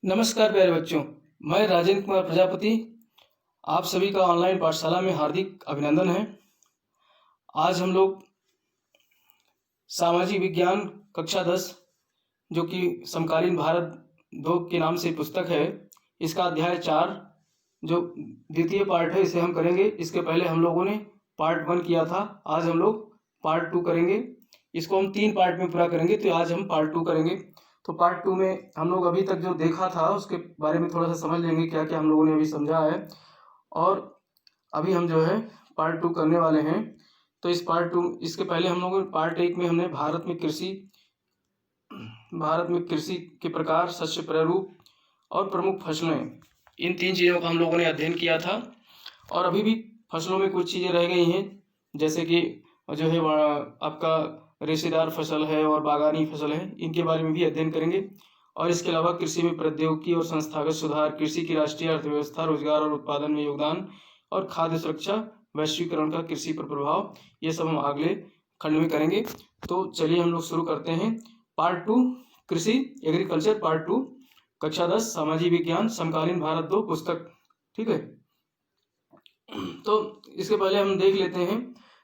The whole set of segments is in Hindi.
नमस्कार प्यारे बच्चों, मैं राजेंद्र कुमार प्रजापति। आप सभी का ऑनलाइन पाठशाला में हार्दिक अभिनंदन है। आज हम लोग सामाजिक विज्ञान कक्षा 10 जो कि समकालीन भारत 2 के नाम से पुस्तक है, इसका अध्याय 4 जो द्वितीय पार्ट है इसे हम करेंगे। इसके पहले हम लोगों ने पार्ट 1 किया था, आज हम लोग पार्ट 2 करेंगे। इसको हम 3 पार्ट में पूरा करेंगे, तो आज हम पार्ट 2 करेंगे। तो पार्ट 2 में हम लोग अभी तक जो देखा था उसके बारे में थोड़ा सा समझ लेंगे, क्या क्या हम लोगों ने अभी समझा है। और अभी हम जो है पार्ट 2 करने वाले हैं। तो इस पार्ट 2 इसके पहले हम लोगों ने पार्ट 1 में हमने भारत में कृषि के प्रकार, शस्य प्रारूप और प्रमुख फसलें, इन 3 चीज़ों का हम लोगों ने अध्ययन किया था। और अभी भी फसलों में कुछ चीज़ें रह गई हैं, जैसे कि जो है आपका रेशेदार फसल है और बागानी फसल है, इनके बारे में भी अध्ययन करेंगे। और इसके अलावा कृषि में प्रौद्योगिकी और संस्थागत सुधार, कृषि की राष्ट्रीय अर्थव्यवस्था, रोजगार और उत्पादन में योगदान, और खाद्य सुरक्षा, वैश्वीकरण का कृषि पर प्रभाव, ये सब हम अगले खंड में करेंगे। तो चलिए हम लोग शुरू करते हैं। पार्ट 2 कृषि एग्रीकल्चर पार्ट 2 कक्षा 10 सामाजिक विज्ञान समकालीन भारत 2 पुस्तक, ठीक है। तो इसके पहले हम देख लेते हैं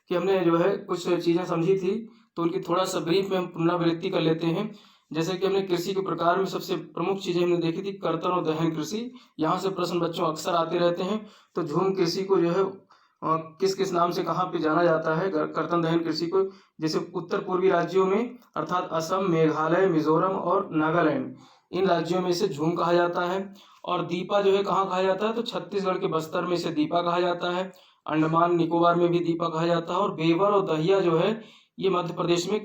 कि हमने जो है कुछ चीज़ें समझी थी, तो उनकी थोड़ा सा ब्रीफ में हम पुनरावृत्ति कर लेते हैं। जैसे कि हमने कृषि के प्रकार में सबसे प्रमुख चीज़ें हमने देखी थी, कर्तन और दहन कृषि। यहाँ से प्रश्न बच्चों अक्सर आते रहते हैं। तो झूम कृषि को जो है किस किस नाम से कहाँ पे जाना जाता है, कर्तन दहन कृषि को, जैसे उत्तर पूर्वी राज्यों में अर्थात असम, मेघालय, मिजोरम और नागालैंड, इन राज्यों में इसे झूम कहा जाता है। और दीपा जो है कहाँ कहा जाता है, तो छत्तीसगढ़ के बस्तर में इसे दीपा कहा जाता है। अंडमान निकोबार में भी दीपा कहा जाता है। और बेवर और दहिया जो है, ये मध्य प्रदेश में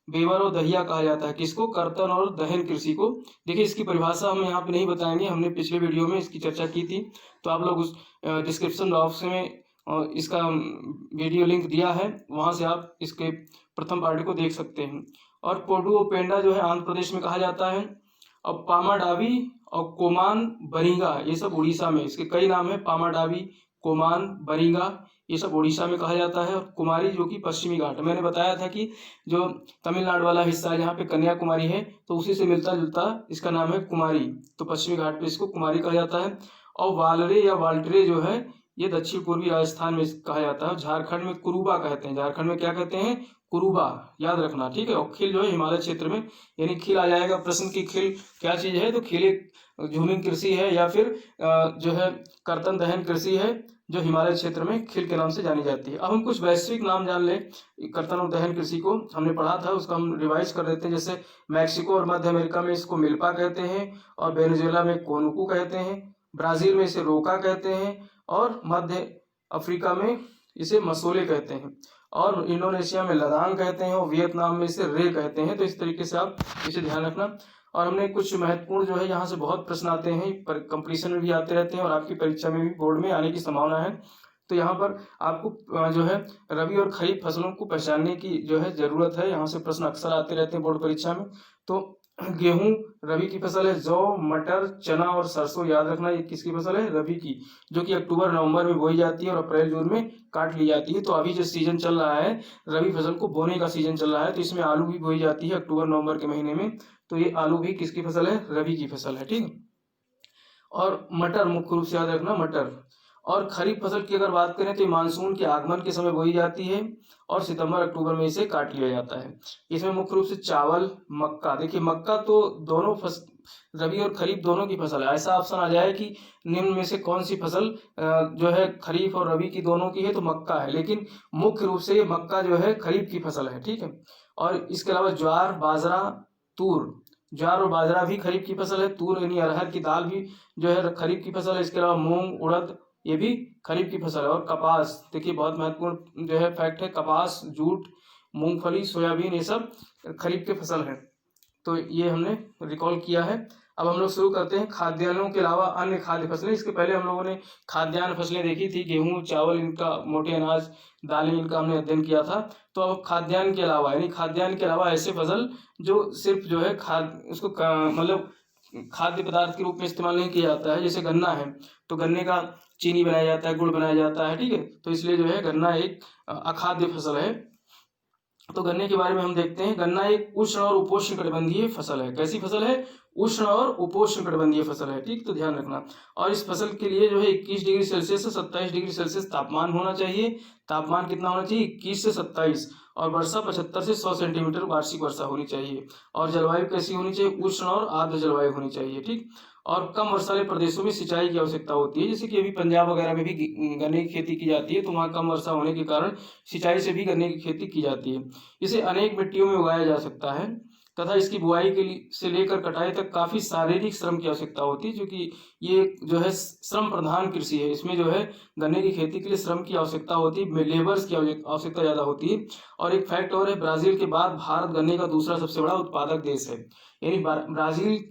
बेवर और दहिया कहा जाता है। किसको? कर्तन और दहन कृषि को। देखिए इसकी परिभाषा हम यहाँ पे नहीं बताएंगे, हमने पिछले वीडियो में इसकी चर्चा की थी। तो आप लोग उस डिस्क्रिप्शन बॉक्स में इसका वीडियो लिंक दिया है, वहाँ से आप इसके प्रथम पार्ट को देख सकते हैं। और पोडू और पेंडा जो है आंध्र प्रदेश में कहा जाता है। और पामाडावी और कोमान बरिंगा, ये सब उड़ीसा में, इसके कई नाम है, पामाडावी, कोमान, बरिंगा, ये सब उड़ीसा में कहा जाता है। और कुमारी जो कि पश्चिमी घाट, मैंने बताया था कि जो तमिलनाडु वाला हिस्सा है जहाँ पे कन्याकुमारी है, तो उसी से मिलता जुलता इसका नाम है कुमारी। तो पश्चिमी घाट पे इसको कुमारी कहा जाता है। और वालरे या वाल्टरे जो है, ये दक्षिण पूर्वी राजस्थान में कहा जाता है। झारखंड में कुरुबा कहते हैं। झारखंड में क्या कहते हैं? कुरुबा, याद रखना, ठीक है। और खिल जो है हिमालय क्षेत्र में, यानी खिल आ जाएगा प्रश्न की खिल क्या चीज है, तो खिल एक झूमिंग कृषि है या फिर जो है कर्तन दहन कृषि है, जो हिमालय क्षेत्र में खिल के नाम से जानी जाती है। अब हम कुछ वैश्विक नाम जान ले कर्तन और दहन कृषि को, हमने पढ़ा था, उसका हम रिवाइज कर देते हैं। जैसे मैक्सिको और मध्य अमेरिका में इसको मिल्पा कहते हैं, और वेनेजुएला में कोनुकू कहते हैं, ब्राजील में इसे रोका कहते हैं, और मध्य अफ्रीका में इसे मसोले कहते हैं, और इंडोनेशिया में लदान कहते हैं, और वियतनाम में इसे रे कहते हैं। तो इस तरीके से आप इसे ध्यान रखना। और हमने कुछ महत्वपूर्ण जो है यहाँ से बहुत प्रश्न आते हैं, पर कंपटीशन में भी आते रहते हैं, और आपकी परीक्षा में भी बोर्ड में आने की संभावना है। तो यहाँ पर आपको जो है रबी और खरीफ फसलों को पहचानने की जो है जरूरत है। यहाँ से प्रश्न अक्सर आते रहते हैं बोर्ड परीक्षा में। तो गेहूं रबी की फसल है। जौ, मटर, चना और सरसों, याद रखना ये किसकी फसल है? रबी की, जो कि अक्टूबर नवंबर में बोई जाती है और अप्रैल जून में काट ली जाती है। तो अभी जो सीजन चल रहा है, रबी फसल को बोने का सीजन चल रहा है, तो इसमें आलू भी बोई जाती है अक्टूबर नवंबर के महीने में। तो ये आलू भी किसकी फसल है? रबी की फसल है, ठीक है। और मटर मुख्य रूप से याद रखना, मटर। और खरीफ फसल की अगर बात करें तो मानसून के आगमन के समय बोई जाती है, और सितंबर अक्टूबर में इसे काट लिया जाता है। इसमें मुख्य रूप से चावल, मक्का, देखिए मक्का तो दोनों रबी और खरीफ दोनों की फसल है। ऐसा ऑप्शन आ जाए कि निम्न में से कौन सी फसल जो है खरीफ और रबी की दोनों की है, तो मक्का है, लेकिन मुख्य रूप से ये मक्का जो है खरीफ की फसल है, ठीक है। और इसके अलावा ज्वार, बाजरा, तूर, ज्वार और बाजरा भी खरीफ की फसल है। तूर यानी अरहर की दाल भी जो है खरीफ की फसल है। इसके अलावा मूंग, उड़द, ये भी खरीफ की फसल है। और कपास, देखिए बहुत महत्वपूर्ण जो है फैक्ट है, कपास, जूट, मूंगफली, सोयाबीन, ये सब खरीफ की फसल है। तो ये हमने रिकॉल किया है। अब हम लोग शुरू करते हैं खाद्यान्नों के अलावा अन्य खाद्य फसलें। इसके पहले हम लोगों ने खाद्यान्न फसलें देखी थी, गेहूं, चावल, इनका मोटे अनाज, दालें, इनका हमने अध्ययन किया था। तो अब खाद्यान्न के अलावा, यानी खाद्यान्न के अलावा ऐसे फसल जो सिर्फ जो है उसको मतलब खाद्य पदार्थ के रूप में इस्तेमाल नहीं किया जाता है, जैसे गन्ना है, तो गन्ने का चीनी बनाया जाता है, गुड़ बनाया जाता है, ठीक है। तो इसलिए जो है गन्ना एक अखाद्य फसल है। तो गन्ने के बारे में हम देखते हैं। गन्ना एक उष्ण और उपोष्णकटिबंधीय फसल है। कैसी फसल है? उष्ण और उपोष्णकटिबंधीय फसल है। ठीक, तो ध्यान रखना। और इस फसल के लिए जो है 21 डिग्री सेल्सियस से 27 डिग्री सेल्सियस तापमान होना चाहिए। तापमान कितना होना चाहिए? 21 से 27। और वर्षा 75 से 100 सेंटीमीटर वार्षिक वर्षा होनी चाहिए। और जलवायु कैसी होनी चाहिए? उष्ण और आर्द्र जलवायु होनी चाहिए। ठीक, और कम वर्षा वाले प्रदेशों में सिंचाई की आवश्यकता होती है। जैसे कि अभी पंजाब वगैरह में भी गन्ने की खेती की जाती है, तो वहाँ कम वर्षा होने के कारण सिंचाई से भी गन्ने की खेती की जाती है। इसे अनेक मिट्टियों में उगाया जा सकता है तथा इसकी बुआई के लिए से लेकर कटाई तक काफी शारीरिक श्रम की आवश्यकता होती है, क्योंकि ये जो है श्रम प्रधान कृषि है। इसमें जो है गन्ने की खेती के लिए श्रम की आवश्यकता होती है, लेबर्स की आवश्यकता ज्यादा होती है। और एक फैक्ट और है, ब्राजील के बाद भारत गन्ने का दूसरा सबसे बड़ा उत्पादक देश है। यानी ब्राजील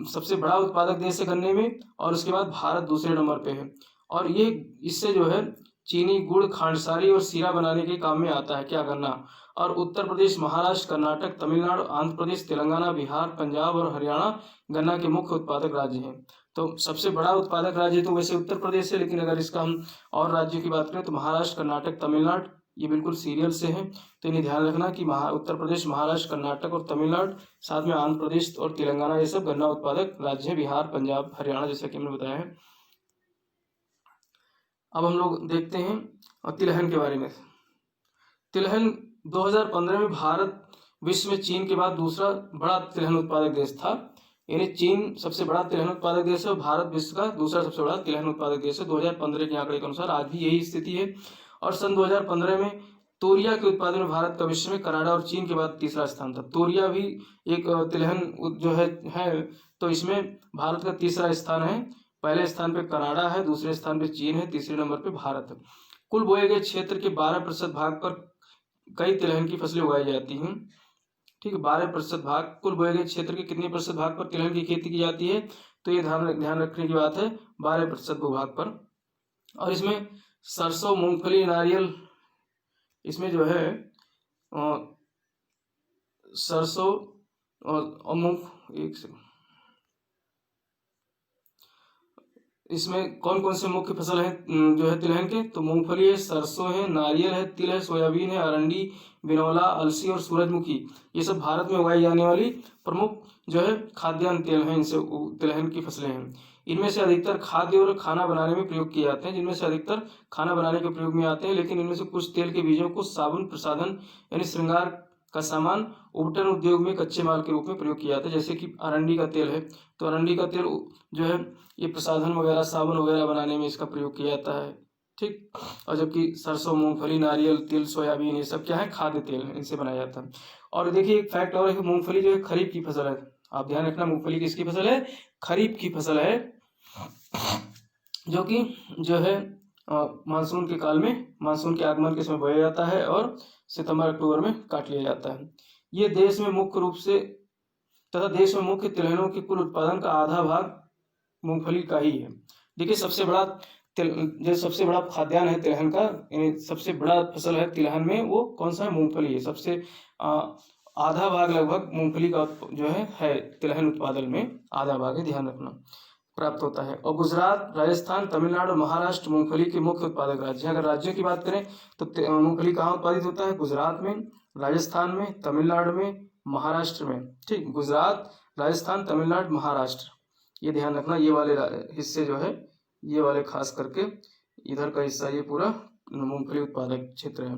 सबसे बड़ा उत्पादक देश है गन्ने में, और उसके बाद भारत दूसरे नंबर पे है। और ये इससे जो है चीनी, गुड़, खांडसारी और सीरा बनाने के काम में आता है क्या? गन्ना। और उत्तर प्रदेश, महाराष्ट्र, कर्नाटक, तमिलनाडु, आंध्र प्रदेश, तेलंगाना, बिहार, पंजाब और हरियाणा गन्ना के मुख्य उत्पादक राज्य हैं। तो सबसे बड़ा उत्पादक राज्य तो वैसे उत्तर प्रदेश है, लेकिन अगर इसका हम और राज्यों की बात करें तो महाराष्ट्र, कर्नाटक, तमिलनाडु ये बिल्कुल सीरियल से हैं। तो इन्हें ध्यान रखना कि उत्तर प्रदेश, महाराष्ट्र, कर्नाटक और तमिलनाडु, साथ में आंध्र प्रदेश और तेलंगाना, ये सब गन्ना उत्पादक राज्य हैं। बिहार, पंजाब, हरियाणा, जैसा कि हमने बताया है। अब हम लोग देखते हैं और तिलहन के बारे में। तिलहन 2015 में भारत विश्व में चीन के बाद दूसरा बड़ा तिलहन उत्पादक देश था। यानी चीन सबसे बड़ा तिलहन उत्पादक देश है और भारत विश्व का दूसरा सबसे बड़ा तिलहन उत्पादक देश है। 2015 के आंकड़े के अनुसार आज भी यही स्थिति है। और सन 2015 में तोरिया के उत्पादन में भारत का विश्व में कनाडा और चीन के बाद तीसरा स्थान था। तोरिया भी एक तिलहन जो है तो इसमें भारत का तीसरा स्थान है। पहले स्थान पे कनाडा है, दूसरे स्थान पे चीन है, तीसरे नंबर पे भारत है। कुल बोए गए क्षेत्र के 12% भाग पर कई तिलहन की फसलें उगाई जाती हैं। ठीक है, 12% भाग, कुल बोए गए क्षेत्र के कितने प्रतिशत भाग पर तिलहन की खेती की जाती है? तो ये ध्यान रखने की बात है, 12% भूभाग पर। और इसमें सरसों, मूंगफली, नारियल, इसमें जो है सरसों और मूंग, एक सेकंड, इसमें कौन कौन से मुख्य फसल हैं जो है तिलहन के? तो मूंगफली है, सरसों है, नारियल है, तिल है, सोयाबीन है, अरंडी, बिनौला, अलसी और सूरजमुखी, ये सब भारत में उगाई जाने वाली प्रमुख जो है खाद्यान्न तेल हैं। इनसे तिलहन की फसलें हैं। इनमें से अधिकतर खाद्य और खाना बनाने में प्रयोग किए जाते हैं, जिनमें से अधिकतर खाना बनाने के प्रयोग में आते हैं। लेकिन इनमें से कुछ तेल के बीजों को साबुन, प्रसाधन यानी श्रृंगार का सामान, उपटन उद्योग में कच्चे माल के रूप में प्रयोग किया जाता है। जैसे कि अरंडी का तेल है, तो अरंडी का तेल जो है ये प्रसाधन वगैरह, साबुन वगैरह बनाने में इसका प्रयोग किया जाता है। ठीक, और जबकि सरसों, मूंगफली, नारियल, तिल, सोयाबीन, ये सब क्या है? खाद्य तेल है, इनसे बनाया जाता है। और देखिए एक फैक्ट और है कि मूंगफली जो है खरीफ की फसल है। आप ध्यान रखना, मूंगफली किसकी फसल है? खरीफ की फसल है, जो कि जो है मानसून के काल में, मानसून के आगमन के समय बोया जाता है और सितंबर अक्टूबर में काट लिया जाता है। ये देश में मुख्य रूप से तथा देश में मुख्य तिलहनों के कुल उत्पादन का आधा भाग मूंगफली का ही है। देखिए सबसे बड़ा खाद्यान्न है तिलहन का, यानी सबसे बड़ा फसल है तिलहन में, वो कौन सा है? मूंगफली है। सबसे आधा भाग लगभग मूंगफली का जो है तिलहन उत्पादन में आधा भाग है, ध्यान रखना, प्राप्त होता है। और गुजरात, राजस्थान, तमिलनाडु और महाराष्ट्र मूंगफली के मुख्य उत्पादक राज्य हैं। अगर राज्यों की बात करें तो मूंगफली कहाँ उत्पादित होता है? गुजरात में, राजस्थान में, तमिलनाडु में, महाराष्ट्र में। ठीक, गुजरात, राजस्थान, तमिलनाडु, महाराष्ट्र, ये ध्यान रखना। ये वाले हिस्से जो है, ये वाले खास करके इधर का हिस्सा, ये पूरा मूंगफली उत्पादक क्षेत्र है।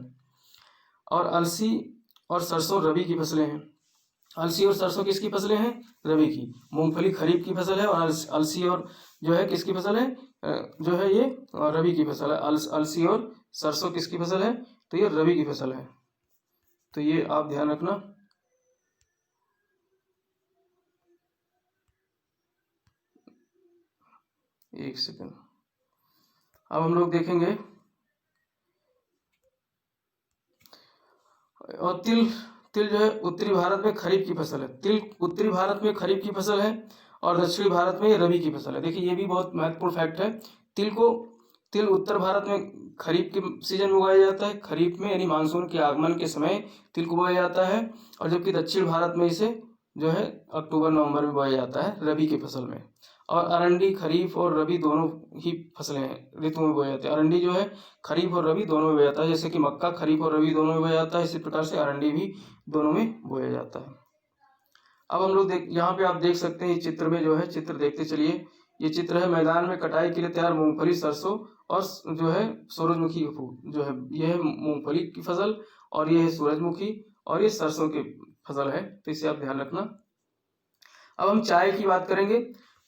और अलसी और सरसों रबी की फसलें हैं। अलसी और सरसों किसकी फसलें हैं? रबी की। मूंगफली खरीफ की फसल है और अलसी और जो है किसकी फसल है? जो है ये रबी की फसल है। अलसी और सरसों किसकी फसल है? तो ये रबी की फसल है। तो ये आप ध्यान रखना। एक सेकंड, अब हम लोग देखेंगे और तिल जो है उत्तरी भारत में खरीफ की फसल है। तिल उत्तरी भारत में खरीफ की फसल है और दक्षिणी भारत में रबी की फसल है। देखिए ये भी बहुत महत्वपूर्ण फैक्ट है। तिल उत्तर भारत में खरीफ के सीजन में उगाया जाता है, खरीफ में यानी मानसून के आगमन के समय तिल को बोया जाता है। और जबकि दक्षिण भारत में इसे जो है अक्टूबर नवंबर में बोया जाता है रबी की फसल में। और अरंडी खरीफ और रबी दोनों ही फसलें हैं, ऋतु में बोया जाते हैं। अरंडी जो है खरीफ और रबी दोनों में बोया जाता है, जैसे कि मक्का खरीफ और रबी दोनों में बोया जाता है, इसी प्रकार से अरंडी भी दोनों में बोया जाता है। अब हम लोग यहाँ पे आप देख सकते हैं, चित्र में जो है, चित्र देखते चलिए। ये चित्र है मैदान में कटाई के लिए तैयार मूंगफली, सरसों और जो है सूरजमुखी का फूल जो है, ये है मूंगफली की फसल और ये है सूरजमुखी और ये सरसों की फसल है, तो इसे आप ध्यान रखना। अब हम चाय की बात करेंगे।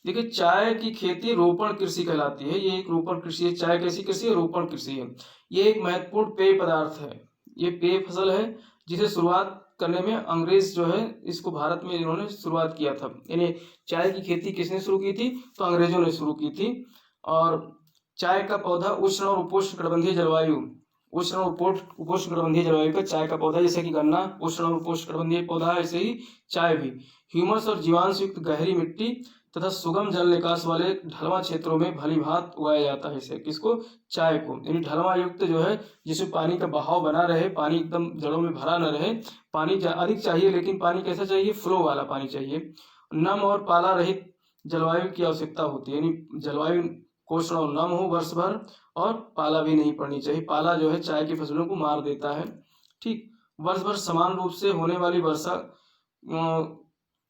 देखिए, चाय की खेती रोपण कृषि कहलाती है। ये एक रोपण कृषि है। चाय कैसी कृषि है? रोपण कृषि है। ये एक महत्वपूर्ण पेय पदार्थ है। ये पेय फसल है जिसे शुरुआत करने में अंग्रेज जो है, इसको भारत में इन्होंने शुरुआत किया था। यानी चाय की खेती किसने शुरू की थी? तो अंग्रेजों ने शुरू की थी। और चाय का पौधा उष्ण और उपोष्ण कटिबंधीय जलवायु, उष्ण और उपोष्ण कटिबंधीय जलवायु का चाय का पौधा, जैसे कि गन्ना उष्ण और उपोष्ण कटिबंधीय पौधा है, ऐसे ही चाय भी ह्यूमस और जीवांश युक्त गहरी मिट्टी तथा सुगम जल निकास वाले ढलवा क्षेत्रों में भली भांत उगाया जाता है। इसे किसको? चाय को। यानी ढलवा युक्त जो है, जिसमें पानी का बहाव बना रहे, पानी एकदम जड़ों में भरा न रहे, पानी अधिक चाहिए लेकिन पानी कैसा चाहिए? फ्लो वाला पानी चाहिए। नम और पाला रहित जलवायु की आवश्यकता होती है, यानी जलवायु कोष्ण और नम हो वर्ष भर, और पाला भी नहीं पड़नी चाहिए। पाला जो है चाय की फसलों को मार देता है। ठीक, वर्ष भर समान रूप से होने वाली वर्षा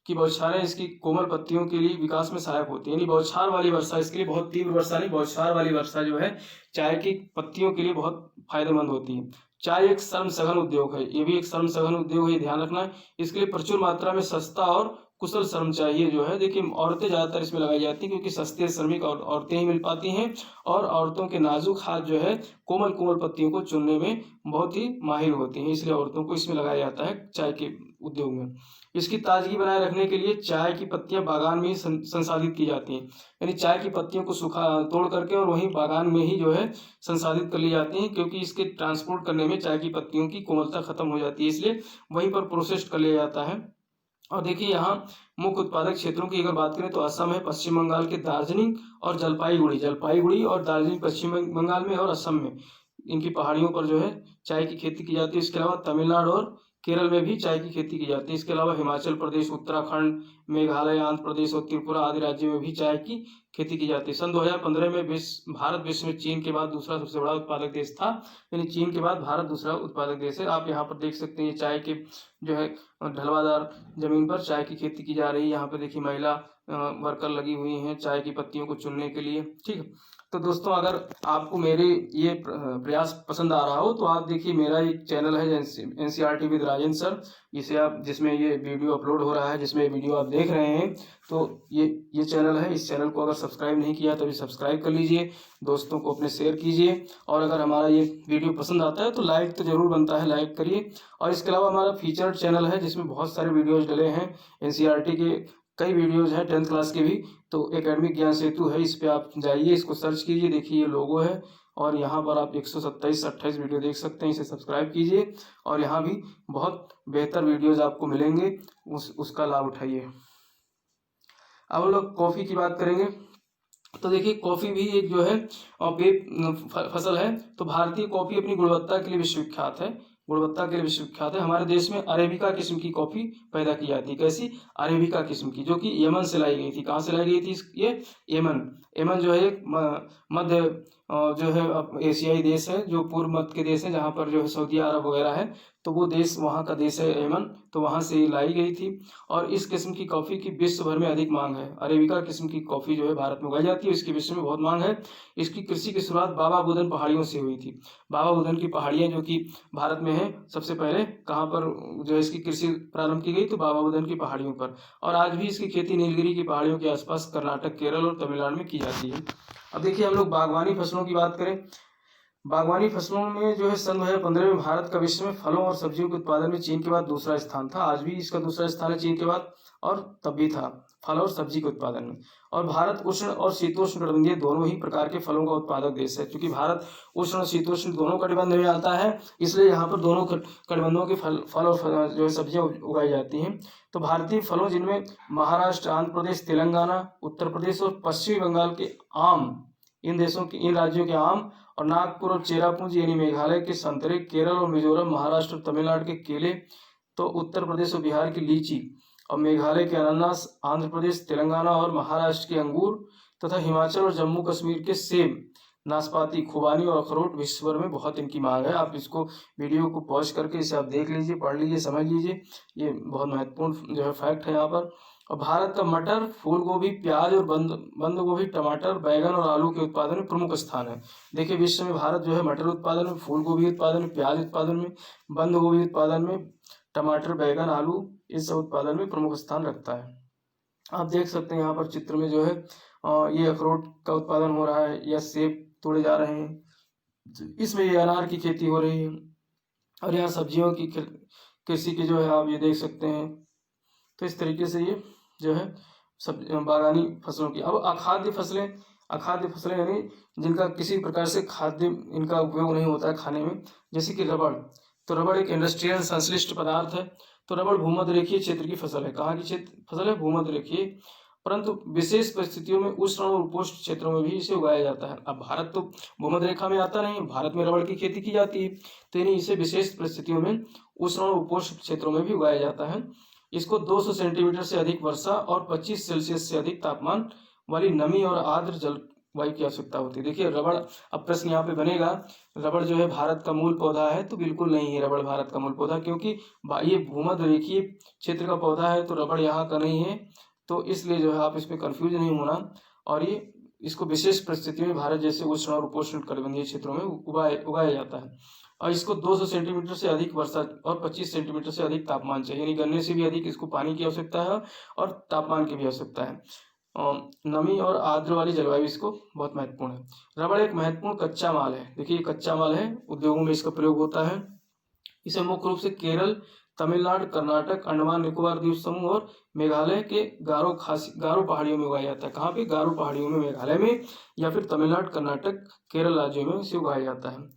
की बौछारें इसकी कोमल पत्तियों के लिए विकास में सहायक होती है। यानी बौछार वाली वर्षा, इसके लिए बहुत तीव्र वर्षा नहीं, बौछार वाली वर्षा जो है चाय की पत्तियों के लिए बहुत फायदेमंद होती है। चाय एक श्रम सघन उद्योग है, ये भी एक श्रम सघन उद्योग है, ध्यान रखना है। इसके लिए प्रचुर मात्रा में सस्ता और कुशल श्रम चाहिए जो है। देखिए, औरतें ज्यादातर इसमें लगाई जाती हैं क्योंकि सस्ते श्रमिक और औरतें ही मिल पाती हैं, और औरतों के नाजुक हाथ जो है कोमल कोमल पत्तियों को चुनने में बहुत ही माहिर होती हैं, इसलिए औरतों को इसमें लगाया जाता है चाय के उद्योग में। इसकी ताजगी बनाए रखने के लिए चाय की पत्तियां बागान में ही संसाधित की जाती हैं। यानी चाय की पत्तियों को सुखा तोड़ करके और वहीं बागान में ही जो है संसाधित कर ली जाती हैं, क्योंकि इसके ट्रांसपोर्ट करने में चाय की पत्तियों की कोमलता खत्म हो जाती है, इसलिए वहीं पर प्रोसेस कर लिया जाता है। और देखिए, यहाँ मुख्य उत्पादक क्षेत्रों की अगर बात करें तो असम है, पश्चिम बंगाल के दार्जिलिंग और जलपाईगुड़ी और दार्जिलिंग पश्चिम बंगाल में, और असम में इनकी पहाड़ियों पर जो है चाय की खेती की जाती है। इसके अलावा तमिलनाडु और केरल में भी चाय की खेती की जाती है। इसके अलावा हिमाचल प्रदेश, उत्तराखंड, मेघालय, आंध्र प्रदेश और त्रिपुरा आदि राज्यों में भी चाय की खेती की जाती है। सन 2015 में भारत विश्व में चीन के बाद दूसरा सबसे बड़ा उत्पादक देश था। यानी चीन के बाद भारत दूसरा उत्पादक देश है। आप यहाँ पर देख सकते हैं चाय के जो है ढलवादार जमीन पर चाय की खेती की जा रही है। यहाँ पे देखिए महिला वर्कर लगी हुई हैं चाय की पत्तियों को चुनने के लिए। ठीक, तो दोस्तों, अगर आपको मेरे ये प्रयास पसंद आ रहा हो तो आप देखिए, मेरा एक चैनल है एनसीईआरटी विद राजेंद्र सर, जिसमें ये वीडियो अपलोड हो रहा है, जिसमें वीडियो आप देख रहे हैं, तो ये चैनल है। इस चैनल को अगर सब्सक्राइब नहीं किया तो अभी सब्सक्राइब कर लीजिए, दोस्तों को अपने शेयर कीजिए, और अगर हमारा ये वीडियो पसंद आता है तो लाइक तो जरूर बनता है, लाइक करिए। और इसके अलावा हमारा फीचर्ड चैनल है जिसमें बहुत सारे वीडियोज डले हैं, एनसीईआरटी के कई वीडियोज हैं 10th क्लास के भी, तो एकेडमिक ज्ञान सेतु है, इस पे आप जाइए, इसको सर्च कीजिए, देखिए ये लोगो है, और यहाँ पर आप 127-28 वीडियो देख सकते हैं। इसे सब्सक्राइब कीजिए, और यहाँ भी बहुत बेहतर वीडियोज आपको मिलेंगे, उसका लाभ उठाइए। अब हम लोग कॉफ़ी की बात करेंगे। तो देखिए, कॉफ़ी भी एक जो है फसल है। तो भारतीय कॉफ़ी अपनी गुणवत्ता के लिए विश्वविख्यात है, हमारे देश में अरेबिका किस्म की कॉफ़ी पैदा की जाती है। कैसी? अरेबिका किस्म की, जो कि यमन से लाई गई थी। कहाँ से लाई गई थी? ये यमन जो है एक मध्य जो है एशियाई देश है, जो पूर्व मध्य के देश है, जहाँ पर जो है सऊदी अरब वगैरह है, तो वो देश, वहाँ का देश है यमन, तो वहाँ से लाई गई थी। और इस किस्म की कॉफ़ी की विश्व भर में अधिक मांग है। अरेबिका किस्म की कॉफ़ी जो है भारत में उगाई जाती है, इसकी विश्व में बहुत मांग है। इसकी कृषि की शुरुआत बाबा बुदन पहाड़ियों से हुई थी। बाबा बुदन की पहाड़ियाँ जो कि भारत में है, सबसे पहले कहाँ पर जो है इसकी कृषि प्रारंभ की गई? तो बाबा बुदन की पहाड़ियों पर। और आज भी इसकी खेती नीलगिरी की पहाड़ियों के आसपास कर्नाटक, केरल और तमिलनाडु में की जाती है। अब देखिए, हम लोग बागवानी फसलों की बात करें। बागवानी फसलों में जो है सन 2015 में भारत का विश्व में फलों और सब्जियों के उत्पादन में चीन के बाद दूसरा स्थान था। आज भी इसका दूसरा स्थान है चीन के बाद, और तब भी था फल और सब्जी के उत्पादन में। और भारत उष्ण और शीतोष्ण कटिबंधीय दोनों ही प्रकार के फलों का उत्पादक देश है। क्योंकि भारत उष्ण और शीतोष्ण दोनों कटिबंध में आता है, इसलिए यहाँ पर दोनों कटिबंधों के फल और जो है सब्जियाँ उगाई जाती हैं। तो भारतीय फलों, जिनमें महाराष्ट्र, आंध्र प्रदेश, तेलंगाना, उत्तर प्रदेश और पश्चिमी बंगाल के आम, इन राज्यों के आम, और नागपुर और चेरापूंजी यानी मेघालय के संतरे, केरल और मिजोरम, महाराष्ट्र और तमिलनाडु के केले, तो उत्तर प्रदेश और बिहार की लीची, और मेघालय के अनानास, आंध्र प्रदेश, तेलंगाना और महाराष्ट्र के अंगूर तथा हिमाचल और जम्मू कश्मीर के सेब, नाशपाती, खुबानी और अखरोट विश्व भर में बहुत इनकी मांग है। आप इसको वीडियो को पॉज करके इसे आप देख लीजिए, पढ़ लीजिए, समझ लीजिए, ये बहुत महत्वपूर्ण जो है फैक्ट है यहाँ पर। और भारत का मटर, फूल गोभी, प्याज और बंद गोभी, टमाटर, बैगन और आलू के उत्पादन में प्रमुख स्थान है। देखिए विश्व में भारत जो है मटर उत्पादन में, फूल गोभी उत्पादन में, प्याज उत्पादन में, बंद गोभी उत्पादन में, टमाटर, बैगन, आलू इस सब उत्पादन में प्रमुख स्थान रखता है। आप देख सकते हैं यहाँ पर चित्र में जो है ये अखरोट का उत्पादन हो रहा है या सेब तोड़े जा रहे हैं, इसमें ये अनार की खेती हो रही है और यहाँ सब्जियों की कृषि की जो है आप ये देख सकते हैं। तो इस तरीके से ये जो है सब बागानी फसलों की। अब अखाद्य फसलें यानी जिनका किसी प्रकार से खाद्य इनका उपयोग नहीं होता है खाने में, जैसे कि रबड़। तो रबड़ एक इंडस्ट्रियल संश्लिष्ट पदार्थ है। तो रबड़ भूमध्य रेखीय क्षेत्र की फसल है। कहाँ की क्षेत्र फसल है? भूमध्य रेखीय, परंतु विशेष परिस्थितियों में उष्ण और उपोष्ण क्षेत्रों में भी इसे उगाया जाता है। अब भारत तो भूमध्य रेखा में आता नहीं है, भारत में रबड़ की खेती की जाती है, तो यानी इसे विशेष परिस्थितियों में उष्ण और उपोष्ण क्षेत्रों में भी उगाया जाता है। इसको 200 सेंटीमीटर से अधिक वर्षा और 25 सेल्सियस से अधिक तापमान वाली नमी और आर्द्र जलवायु की आवश्यकता होती है। देखिए रबड़, अब प्रश्न यहाँ पे बनेगा, रबड़ जो है भारत का मूल पौधा है? तो बिल्कुल नहीं है रबड़ भारत का मूल पौधा, क्योंकि ये भूमध्य रेखीय क्षेत्र का पौधा है, तो रबड़ यहाँ का नहीं है। तो इसलिए जो है आप इसमें कंफ्यूज नहीं होना। और ये इसको विशेष परिस्थितियों में भारत जैसे उष्ण और उपोष्ण कटिबंधीय क्षेत्रों में उगाया जाता है। और इसको 200 सेंटीमीटर से अधिक वर्षा और 25 सेंटीमीटर से अधिक तापमान चाहिए, यानी गन्ने से भी अधिक इसको पानी की आवश्यकता है और तापमान की भी आवश्यकता है। नमी और आर्द्र वाली जलवायु इसको बहुत महत्वपूर्ण है। रबड़ एक महत्वपूर्ण कच्चा माल है। देखिए कच्चा माल है, उद्योगों में इसका प्रयोग होता है। इसे मुख्य रूप से केरल, तमिलनाडु, कर्नाटक, अंडमान निकोबार द्वीप समूह और मेघालय के गारो पहाड़ियों में उगाया जाता है। कहाँ पे? गारो पहाड़ियों में, मेघालय में या फिर तमिलनाडु, कर्नाटक, केरल राज्यों में इसे उगाया जाता है।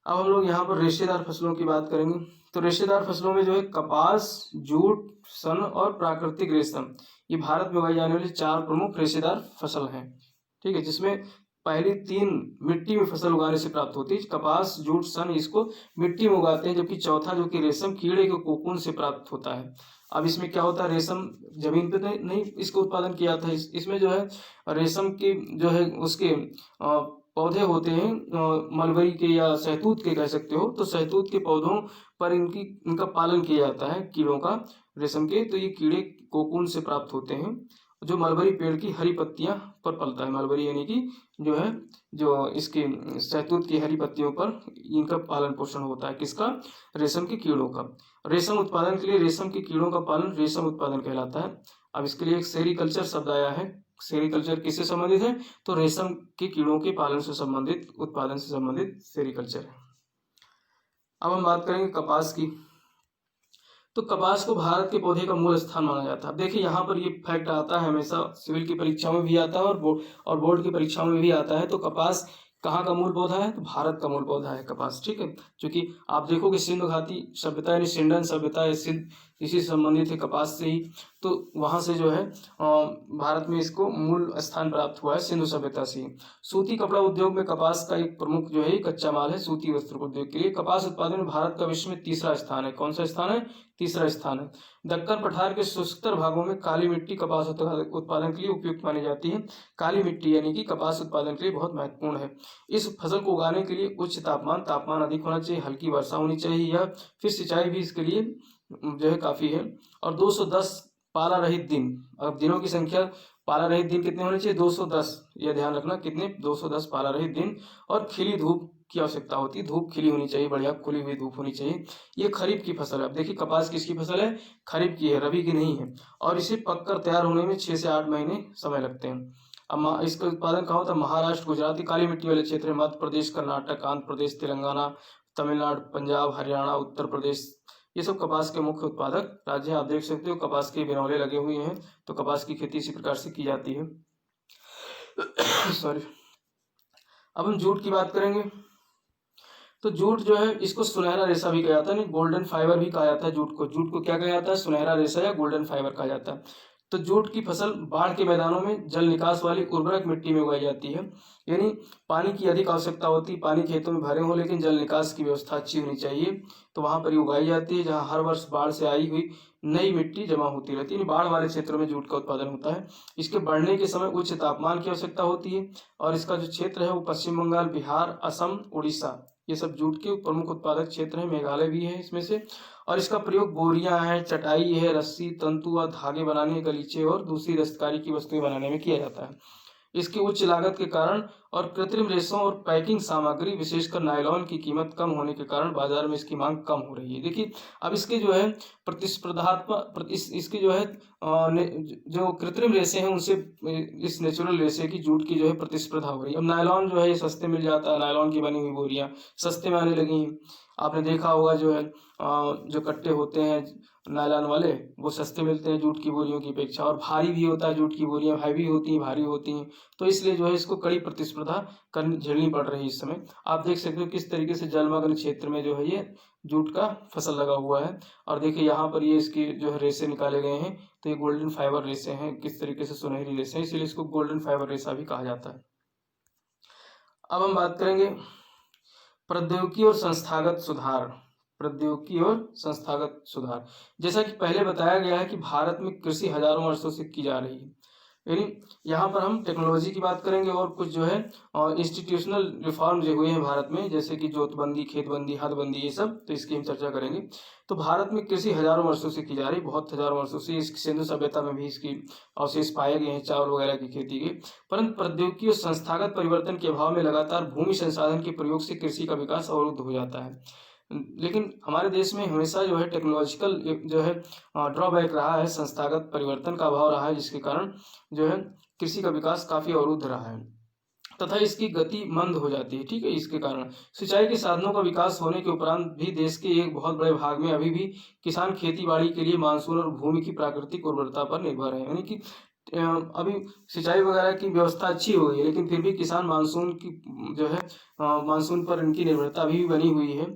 अब हम लोग यहाँ पर रेशेदार फसलों की बात करेंगे। तो रेशेदार फसलों में जो है कपास, जूट, सन और प्राकृतिक रेशम, ये भारत में उगाई जाने वाली 4 प्रमुख रेशेदार फसल हैं। ठीक है, जिसमें पहली 3 मिट्टी में फसल उगाने से प्राप्त होती है। कपास, जूट, सन इसको मिट्टी में उगाते हैं, जबकि चौथा जो कि रेशम कीड़े के कोकून से प्राप्त होता है। अब इसमें क्या होता है, रेशम जमीन पे नहीं इसको उत्पादन किया था। इसमें जो है रेशम की जो है उसके पौधे होते हैं, मलबरी के या सहतूत के कह सकते हो। तो सहतूत के पौधों पर इनका पालन किया जाता है, कीड़ों का, रेशम के। तो ये कीड़े कोकून से प्राप्त होते हैं, जो मलबरी पेड़ की हरी पत्तियां पर पलता है। मलबरी यानी कि जो है जो इसके सहतूत की हरी पत्तियों पर इनका पालन पोषण होता है। किसका? रेशम के कीड़ों का। रेशम उत्पादन के लिए रेशम के कीड़ों का पालन रेशम उत्पादन कहलाता है। अब इसके लिए एक सेरीकल्चर शब्द आया है। सेरीकल्चर किससे संबंधित है? तो रेशम के कीड़ों के पालन से संबंधित, उत्पादन से संबंधित सेरीकल्चर है। अब हम बात करेंगे कपास की। तो कपास को भारत के पौधे का मूल स्थान माना जाता है। देखिए यहाँ पर ये फैक्ट आता है, हमेशा सिविल की परीक्षाओं में भी आता है और बोर्ड की परीक्षाओं में भी आता है। तो कपास कहाँ का मूल पौधा है? तो भारत का मूल पौधा है कपास। ठीक है, क्योंकि आप देखोगे सिंधु घाटी सभ्यता यानी सिंडन सभ्यता या सिंध इसी से संबंधित है कपास से ही। तो वहां से जो है भारत में इसको मूल स्थान प्राप्त हुआ है सिंधु सभ्यता से ही। सूती कपड़ा उद्योग में कपास का एक प्रमुख जो है कच्चा माल है सूती वस्त्र उद्योग के लिए। कपास उत्पादन में भारत का विश्व में 3रा स्थान है। कौन सा स्थान है? 3रा स्थान है। दक्कन पठार के शुष्कर भागों में काली मिट्टी कपास उत्पादन के लिए उपयुक्त मानी जाती है। काली मिट्टी यानी कि कपास उत्पादन के लिए बहुत महत्वपूर्ण है। इस फसल को उगाने के लिए उच्च तापमान अधिक होना चाहिए, हल्की वर्षा होनी चाहिए, या फिर सिंचाई भी इसके लिए जो है काफी है। और 210 पाला रहित दिन, अब दिनों की संख्या, पाला रहित दिन कितने होने चाहिए? 210, यह ध्यान रखना, कितने? 210 पाला रहित दिन। और खिली धूप की आवश्यकता होती है, धूप खिली होनी चाहिए, बढ़िया खुली हुई धूप होनी चाहिए। ये खरीफ की फसल है। अब देखिए कपास किसकी फसल है? खरीफ की है, रबी की नहीं है। और इसे पककर तैयार होने में 6 से 8 महीने समय लगते हैं। अब इसका उत्पादन कहाँ होता है? महाराष्ट्र, गुजरात, काली मिट्टी वाले क्षेत्र, मध्य प्रदेश, कर्नाटक, आंध्र प्रदेश, तेलंगाना, तमिलनाडु, पंजाब, हरियाणा, उत्तर प्रदेश, ये सब कपास के मुख्य उत्पादक राज्य हैं। आप देख सकते हो कपास के बिनौले लगे हुए हैं। तो कपास की खेती इसी प्रकार से की जाती है। सॉरी। अब हम जूट की बात करेंगे। तो जूट जो है इसको सुनहरा रेशा भी कहा जाता है, नहीं गोल्डन फाइबर भी कहा जाता है जूट को। जूट को क्या कहा जाता है? सुनहरा रेशा या गोल्डन फाइबर कहा जाता है। तो जूट की फसल बाढ़ के मैदानों में जल निकास वाली उर्वरक मिट्टी में उगाई जाती है, यानी पानी की अधिक आवश्यकता होती है। पानी खेतों में भरे हो लेकिन जल निकास की व्यवस्था अच्छी होनी चाहिए, तो वहां पर उगाई जाती है। जहां हर वर्ष बाढ़ से आई हुई नई मिट्टी जमा होती रहती है। बाढ़ वाले क्षेत्रों में जूट का उत्पादन होता है। इसके बढ़ने के समय उच्च तापमान की आवश्यकता होती है और इसका जो क्षेत्र है वो पश्चिम बंगाल, बिहार, असम, उड़ीसा, ये सब जूट के प्रमुख उत्पादक क्षेत्र हैं। मेघालय भी है इसमें से। और इसका प्रयोग बोरियां है, चटाई है, रस्सी, तंतु और धागे बनाने, गलीचे और दूसरी दस्तकारी की वस्तुएं बनाने में किया जाता है। इसकी उच्च लागत के कारण और कृत्रिम रेशों और पैकिंग सामग्री विशेषकर नायलॉन की कीमत कम होने के कारण बाजार में इसकी मांग कम हो रही है। देखिए अब इसके जो है प्रतिस्पर्धात्मक इसके जो है जो कृत्रिम रेशे हैं उनसे इस नेचुरल रेशे की, जूट की जो है प्रतिस्पर्धा हो रही है। अब नायलॉन जो है ये सस्ते मिल जाता है, नायलॉन की बनी हुई बोरियां सस्ते में आने लगी हैं। आपने देखा होगा जो है जो कट्टे होते हैं नायलॉन वाले वो सस्ते मिलते हैं जूट की बोरियों की अपेक्षा, और भारी भी होता है। जूट की बोरियां हैवी होती हैं, भारी होती हैं, तो इसलिए जो है इसको कड़ी प्रतिस्पर्धा करनी झेलनी पड़ रही है इस समय। आप देख सकते हो किस तरीके से जलमग्न क्षेत्र में जो है ये जूट का फसल लगा हुआ है। और देखिए यहाँ पर ये इसके जो है रेशे निकाले गए हैं, तो ये गोल्डन फाइबर रेशे हैं, किस तरीके से सुनहरी रेशे हैं, इसलिए इसको गोल्डन फाइबर रेशा भी कहा जाता है। अब हम बात करेंगे प्रौद्योगिकी और संस्थागत सुधार। प्रौद्योगिकी और संस्थागत सुधार, जैसा कि पहले बताया गया है कि भारत में कृषि हजारों वर्षों से की जा रही है, यानी यहाँ पर हम टेक्नोलॉजी की बात करेंगे और कुछ जो है इंस्टीट्यूशनल रिफॉर्म जो हुए हैं भारत में, जैसे कि जोतबंदी, खेतबंदी, हदबंदी, ये सब, तो इसकी हम चर्चा करेंगे। तो भारत में कृषि हजारों वर्षों से की जा रही, बहुत हजारों वर्षों से, इस सिंधु सभ्यता में भी इसकी अवशेष पाए गए हैं चावल वगैरह की खेती के। परंतु प्रौद्योगिकी और संस्थागत परिवर्तन के अभाव में लगातार भूमि संसाधन के प्रयोग से कृषि का विकास अवरुद्ध हो जाता है। लेकिन हमारे देश में हमेशा जो है टेक्नोलॉजिकल जो है ड्रॉबैक रहा है, संस्थागत परिवर्तन का अभाव रहा है, जिसके कारण जो है कृषि का विकास काफी अवरुद्ध रहा है तथा इसकी गति मंद हो जाती है। ठीक है, इसके कारण सिंचाई के साधनों का विकास होने के उपरांत भी देश के एक बहुत बड़े भाग में अभी भी किसान खेती बाड़ी के लिए मानसून और भूमि की प्राकृतिक उर्वरता पर निर्भर है। यानी कि अभी सिंचाई वगैरह की व्यवस्था अच्छी हो गई है, लेकिन फिर भी किसान मानसून की जो है मानसून पर इनकी निर्भरता अभी भी बनी हुई है।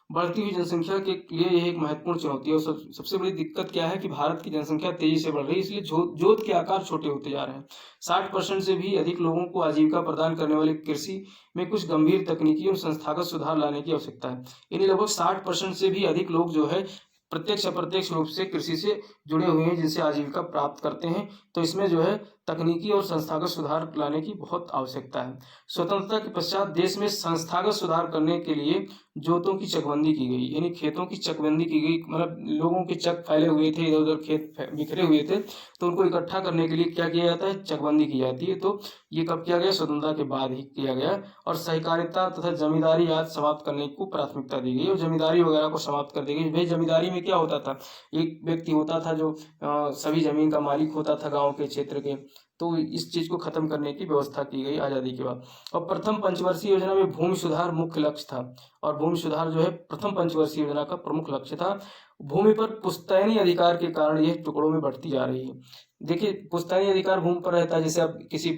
बढ़ती हुई जनसंख्या के लिए यह एक महत्वपूर्ण चुनौती है। और सबसे बड़ी दिक्कत क्या है कि भारत की जनसंख्या तेजी से बढ़ रही है, इसलिए जोत के आकार छोटे होते जा रहे हैं। 60% से भी अधिक लोगों को आजीविका प्रदान करने वाली कृषि में कुछ गंभीर तकनीकी और संस्थागत सुधार लाने की आवश्यकता है। यानी लगभग 60% से भी अधिक लोग जो है प्रत्यक्ष अप्रत्यक्ष रूप से कृषि से जुड़े हुए हैं, जिनसे आजीविका प्राप्त करते हैं। तो इसमें जो है तकनीकी और संस्थागत सुधार लाने की बहुत आवश्यकता है। स्वतंत्रता के पश्चात देश में संस्थागत सुधार करने के लिए जोतों की चकबंदी की गई, यानी खेतों की चकबंदी की गई। मतलब लोगों के चक फैले हुए थे, इधर उधर खेत बिखरे हुए थे, तो उनको इकट्ठा करने के लिए क्या किया जाता है, चकबंदी की जाती है। तो ये कब किया गया, स्वतंत्रता के बाद ही किया गया। और सहकारिता तथा जमींदारी आज समाप्त करने को प्राथमिकता दी गई और जमींदारी वगैरह को समाप्त कर दी गई। भाई जमींदारी में क्या होता था, एक व्यक्ति होता था जो सभी जमीन का मालिक होता था गाँव के क्षेत्र के, तो इस चीज को खत्म करने की व्यवस्था की गई आजादी के बाद। और प्रथम पंचवर्षीय योजना में भूमि सुधार मुख्य लक्ष्य था, और भूमि सुधार जो है प्रथम पंचवर्षीय योजना का प्रमुख लक्ष्य था। भूमि पर पुश्तैनी अधिकार के कारण यह टुकड़ों में बढ़ती जा रही है। देखिए पुश्तैनी अधिकार भूमि पर रहता है, जैसे अब किसी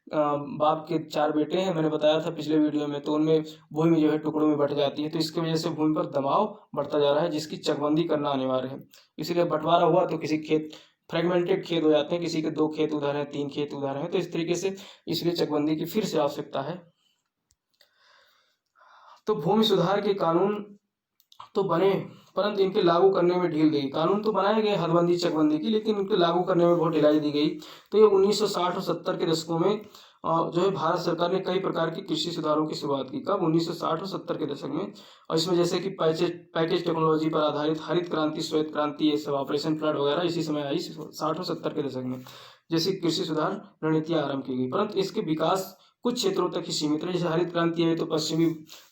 बाप के 4 बेटे हैं, मैंने बताया था पिछले वीडियो में, तो उनमें भूमि जो है टुकड़ों में बट जाती है, तो इसकी वजह से भूमि पर दबाव बढ़ता जा रहा है, जिसकी चकबंदी करना अनिवार्य है। इसलिए बंटवारा हुआ तो किसी खेत फ्रेगमेंटेड खेत हो जाते हैं, किसी के 2 खेत उधर है, 3 खेत उधर है, तो इस तरीके से इसलिए चकबंदी की फिर से आवश्यकता है। तो भूमि सुधार के कानून तो बने, परंतु इनके लागू करने में ढील गई। कानून तो बनाए गए हदबंदी चकबंदी की, लेकिन इनके लागू करने में बहुत ढिलाई दी गई। तो ये 1960 और 70 के दशकों में जो है भारत सरकार ने कई प्रकार की कृषि सुधारों की शुरुआत की। कब, 1960 और 70 के दशक में। और इसमें जैसे कि पैकेज टेक्नोलॉजी पर आधारित हरित क्रांति, श्वेत क्रांति, ये सब ऑपरेशन फ्लड वगैरह इसी समय आई 60 और 70 के दशक में, जैसे कृषि सुधार रणनीतियां आरंभ की गई, परंतु इसके विकास कुछ क्षेत्रों तक ही सीमित रहे। जैसे हरित क्रांति आई तो पश्चिमी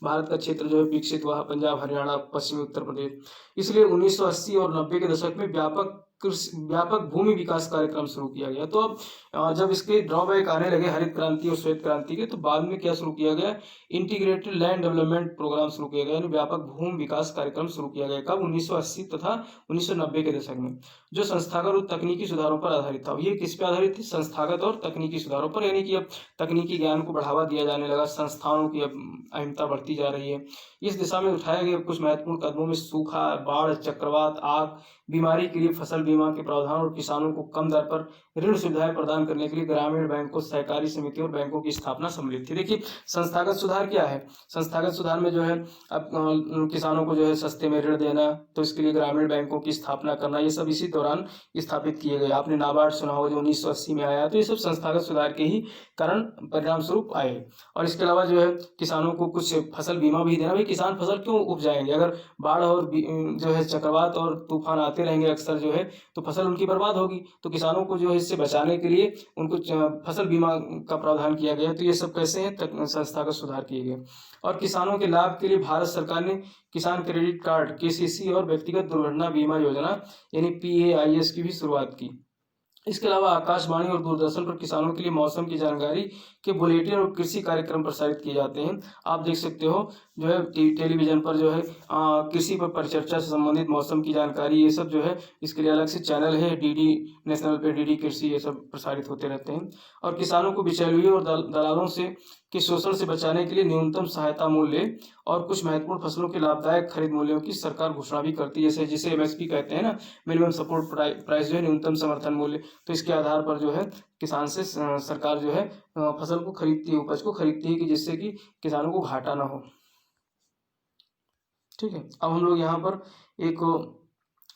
भारत का क्षेत्र जो है विकसित हुआ, पंजाब, हरियाणा, पश्चिमी उत्तर प्रदेश। इसलिए 1980 और 90 के दशक में व्यापक भूमि विकास कार्यक्रम शुरू किया गया। तो अब जब इसके ड्रॉबैक आने लगे हरित क्रांति और श्वेत क्रांति के, तो बाद में क्या शुरू किया गया, इंटीग्रेटेड लैंड डेवलपमेंट प्रोग्राम शुरू किया गया, यानी व्यापक भूमि विकास कार्यक्रम शुरू किया गया। कब, 1980 तथा 1990 के दशक में, जो संस्थागत और तकनीकी सुधारों पर आधारित था। ये किस पे आधारित थी, संस्थागत और तकनीकी सुधारों पर, यानी कि अब तकनीकी ज्ञान को बढ़ावा दिया जाने लगा, संस्थानों की अब अहमियता बढ़ती जा रही है। इस दिशा में उठाए गए कुछ महत्वपूर्ण कदमों में सूखा, बाढ़, चक्रवात, आग, बीमारी के लिए फसल बीमा के प्रावधान और किसानों को कम दर पर ऋण सुविधाएं प्रदान करने के लिए ग्रामीण बैंकों, सहकारी समिति और बैंकों की स्थापना सम्मिलित थी। देखिए संस्थागत सुधार क्या है, संस्थागत सुधार में जो है अब किसानों को जो है सस्ते में ऋण देना, तो इसके लिए ग्रामीण बैंकों की स्थापना करना, ये सब इसी दौरान स्थापित किए गए। आपने नाबार्ड सुना होगा जो 1980 में आया, तो ये सब संस्थागत सुधार के ही कारण परिणाम स्वरूप आए। और इसके अलावा जो है किसानों को कुछ फसल बीमा भी देना। भाई किसान फसल क्यों उपजाएंगे, अगर बाढ़ और जो है चक्रवात और तूफान आते रहेंगे अक्सर जो है, तो फसल उनकी बर्बाद होगी। तो किसानों को जो है इससे बचाने के लिए उनको फसल बीमा का प्रावधान किया गया। तो ये सब कैसे हैं, संस्थागत सुधार किए गए। और किसानों के लाभ के लिए भारत सरकार ने किसान क्रेडिट कार्ड, केसीसी और व्यक्तिगत दुर्घटना बीमा योजना यानी PAIS की भी शुरुआत की। इसके अलावा आकाशवाणी और दूरदर्शन पर किसानों के लिए मौसम की जानकारी के बुलेटिन और कृषि कार्यक्रम प्रसारित किए जाते हैं। आप देख सकते हो जो है टेलीविजन पर जो है कृषि पर परिचर्चा से संबंधित मौसम की जानकारी, ये सब जो है इसके लिए अलग से चैनल है, DD नेशनल पे DD कृषि, ये सब प्रसारित होते रहते हैं। और किसानों को बिचौलियों और दलालों से के शोषण से बचाने के लिए न्यूनतम सहायता मूल्य और कुछ महत्वपूर्ण फसलों के लाभदायक खरीद मूल्यों की सरकार घोषणा भी करती है, जैसे जिसे MSP कहते हैं ना, मिनिमम सपोर्ट प्राइस जो है न्यूनतम समर्थन मूल्य। तो इसके आधार पर जो है किसान से सरकार जो है फसल को खरीदती है, उपज को खरीदती है, कि जिससे कि किसानों को घाटा ना हो। ठीक है, अब हम लोग यहाँ पर एक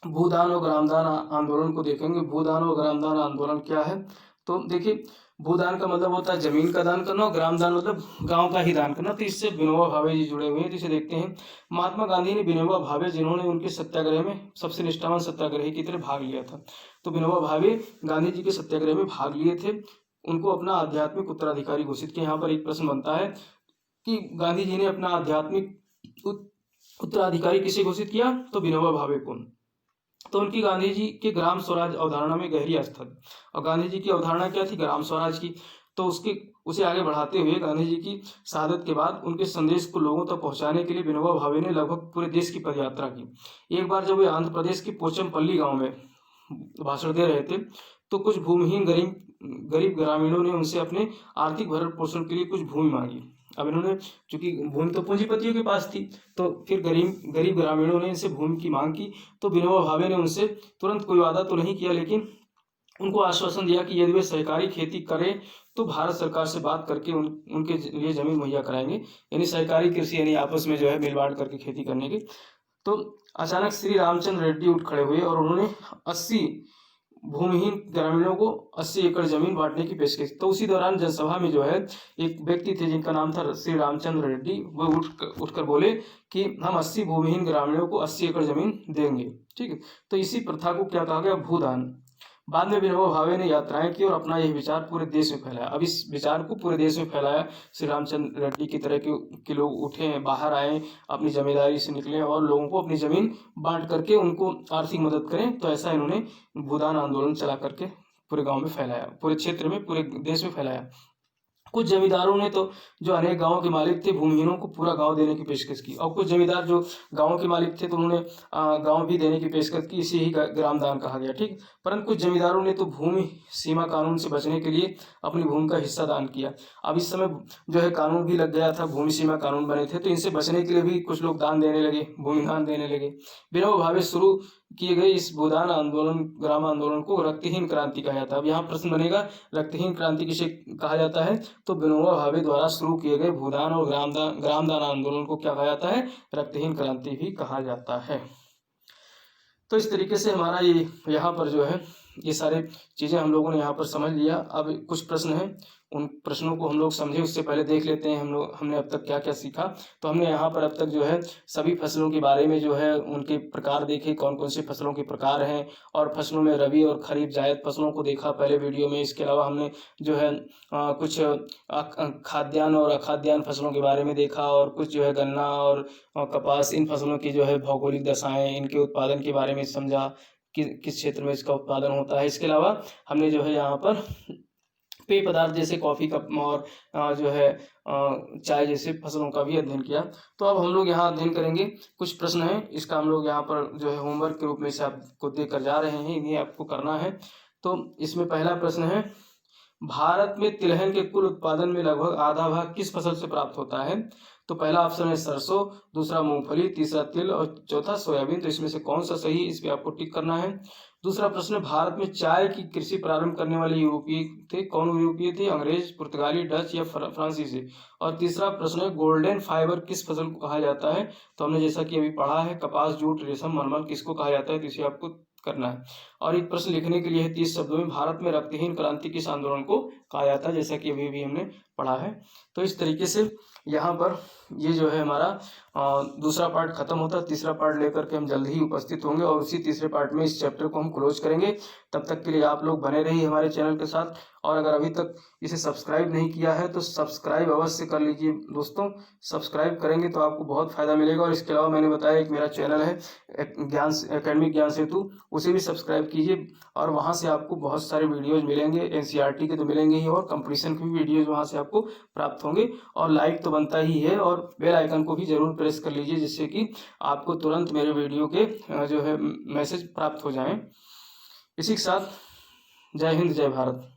भूदान और ग्रामदान आंदोलन को देखेंगे। भूदान और ग्रामदान आंदोलन क्या है, तो देखिए भूदान का मतलब होता है जमीन का दान करना, और ग्रामदान मतलब गांव का ही दान करना। तो इससे विनोबा भावे जी जुड़े हुए हैं, तो इसे देखते हैं। महात्मा गांधी ने विनोबा भावे, जिन्होंने उनके सत्याग्रह में सबसे निष्ठावान सत्याग्रही की तरह भाग लिया था, तो विनोबा भावे गांधी जी के सत्याग्रह में भाग लिए थे, उनको अपना आध्यात्मिक उत्तराधिकारी घोषित किया। यहाँ पर एक प्रश्न बनता है कि गांधी जी ने अपना आध्यात्मिक उत्तराधिकारी किसे घोषित किया, तो विनोबा भावे को। तो उनकी गांधी जी के ग्राम स्वराज अवधारणा में गहरी आस्था थी, और गांधी जी की अवधारणा क्या थी, ग्राम स्वराज की। तो उसे आगे बढ़ाते हुए गांधी जी की शहादत के बाद उनके संदेश को लोगों तक पहुंचाने के लिए विनोबा भावे ने लगभग पूरे देश की पदयात्रा की। एक बार जब वे आंध्र प्रदेश के पोचमपल्ली गांव में भाषण दे रहे थे, तो कुछ भूमिहीन गरीब ग्रामीणों ने उनसे अपने आर्थिक भरण पोषण के लिए कुछ भूमि मांगी। अब इन्होंने, चूंकि भूमि तो पूंजीपतियों के पास थी, तो फिर गरीब ग्रामीणों ने इनसे भूमि की मांग की। तो विनोबा भावे ने उनसे तुरंत कोई वादा तो नहीं किया, लेकिन उनको आश्वासन दिया कि यदि वे सहकारी खेती करें तो भारत सरकार से बात करके उनके लिए जमीन मुहैया कराएंगे, यानी सहकारी कृषि, यानी आपस में जो है मिल बांट करके खेती करने की। तो अचानक श्री रामचंद्र रेड्डी उठ खड़े हुए और उन्होंने 80 भूमिहीन ग्रामीणों को 80 एकड़ जमीन बांटने की पेशकश। तो उसी दौरान जनसभा में जो है एक व्यक्ति थे जिनका नाम था श्री रामचंद्र रेड्डी, वो उठकर बोले कि हम 80 भूमिहीन ग्रामीणों को 80 एकड़ जमीन देंगे। ठीक है, तो इसी प्रथा को क्या कहा गया, भूदान। बाद में विनोबा भावे ने यात्राएं की और अपना यह विचार पूरे देश में फैलाया। अब इस विचार को पूरे देश में फैलाया। श्री रामचंद्र रेड्डी की तरह के लोग उठे, बाहर आए, अपनी जमींदारी से निकले और लोगों को अपनी जमीन बांट करके उनको आर्थिक मदद करें। तो ऐसा इन्होंने भूदान आंदोलन चला करके पूरे गांव में फैलाया, पूरे क्षेत्र में, पूरे देश में फैलाया। कुछ जमींदारों ने तो, जो अनेक गांवों के मालिक थे, भूमिहीनों को पूरा गांव देने की पेशकश की, और कुछ जमींदार जो गांवों के मालिक थे तो उन्होंने गांव भी देने की पेशकश की। इसे ही ग्रामदान कहा गया। ठीक, परंतु कुछ जमींदारों ने तो भूमि सीमा कानून से बचने के लिए अपनी भूमि का हिस्सा दान किया। अब इस समय जो है कानून भी लग गया था, भूमि सीमा कानून बने थे, तो इनसे बचने के लिए भी कुछ लोग दान देने लगे, भूमि दान देने लगे। विनोबा भावे शुरू किए गए इस भूदान आंदोलन, ग्राम आंदोलन को रक्तहीन क्रांति कहा जाता है। अब यहाँ प्रश्न बनेगा, रक्तहीन क्रांति किसे कहा जाता है, तो विनोबा भावे द्वारा शुरू किए गए भूदान और ग्रामदान आंदोलन को क्या कहा जाता है, रक्तहीन क्रांति भी कहा जाता है। तो इस तरीके से हमारा ये यहाँ पर जो है ये सारे चीज़ें हम लोगों ने यहाँ पर समझ लिया। अब कुछ प्रश्न हैं, उन प्रश्नों को हम लोग समझे उससे पहले देख लेते हैं हमने अब तक क्या क्या सीखा। तो हमने यहाँ पर अब तक जो है सभी फसलों के बारे में जो है उनके प्रकार देखे, कौन कौन से फसलों के प्रकार हैं, और फसलों में रबी और खरीफ जायद फसलों को देखा पहले वीडियो में। इसके अलावा हमने जो है कुछ खाद्यान्न और अखाद्यान्न फसलों के बारे में देखा, और कुछ जो है गन्ना और कपास, इन फसलों की जो है भौगोलिक दशाएँ, इनके उत्पादन के बारे में समझा, किस क्षेत्र में इसका उत्पादन होता है। इसके अलावा हमने जो है यहाँ पर पेय पदार्थ जैसे कॉफ़ी कप और जो है चाय जैसे फसलों का भी अध्ययन किया। तो अब हम लोग यहाँ अध्ययन करेंगे, कुछ प्रश्न हैं, इसका हम लोग यहाँ पर जो है होमवर्क के रूप में से आपको देकर जा रहे हैं, इन्हें आपको करना है। तो इसमें पहला प्रश्न है, भारत में तिलहन के कुल उत्पादन में लगभग आधा भाग किस फसल से प्राप्त होता है। तो पहला ऑप्शन है सरसों, दूसरा मूंगफली, तीसरा तिल और चौथा सोयाबीन। तो इसमें से कौन सा सही, इस पर आपको टिक करना है। दूसरा प्रश्न है, भारत में चाय की कृषि प्रारंभ करने वाले यूरोपीय थे, कौन यूरोपीय थे? अंग्रेज, पुर्तगाली, डच या फ्रांसीसी। और तीसरा प्रश्न है, गोल्डन फाइबर किस फसल को कहा जाता है? तो हमने जैसा कि अभी पढ़ा है, कपास, जूट, रेशम, मलमल किसको कहा जाता है, तो इसे आपको करना है। और एक प्रश्न लिखने के लिए है 30 शब्दों में, भारत में रक्तहीन क्रांति किस आंदोलन को कहा जाता है, जैसा कि अभी भी हमने पढ़ा है। तो इस तरीके से यहाँ पर ये जो है हमारा दूसरा पार्ट खत्म होता है। तीसरा पार्ट लेकर के हम जल्द ही उपस्थित होंगे और उसी तीसरे पार्ट में इस चैप्टर को हम क्लोज करेंगे। तब तक के लिए आप लोग बने रहिए हमारे चैनल के साथ, और अगर अभी तक इसे सब्सक्राइब नहीं किया है तो सब्सक्राइब अवश्य कर लीजिए दोस्तों। सब्सक्राइब करेंगे तो आपको बहुत फायदा मिलेगा। और इसके अलावा मैंने बताया एक मेरा चैनल है ज्ञान एकेडमिक ज्ञान सेतु, उसे भी सब्सक्राइब कीजिए और वहाँ से आपको बहुत सारे वीडियोज मिलेंगे, एनसीईआरटी के तो मिलेंगे ही, और कंपटीशन के भी वीडियोज वहाँ से आपको प्राप्त होंगे। और लाइक तो बनता ही है, और बेल आइकन को भी जरूर प्रेस कर लीजिए, जिससे कि आपको तुरंत मेरे वीडियो के जो है मैसेज प्राप्त हो जाएं। इसी के साथ जय हिंद, जय भारत।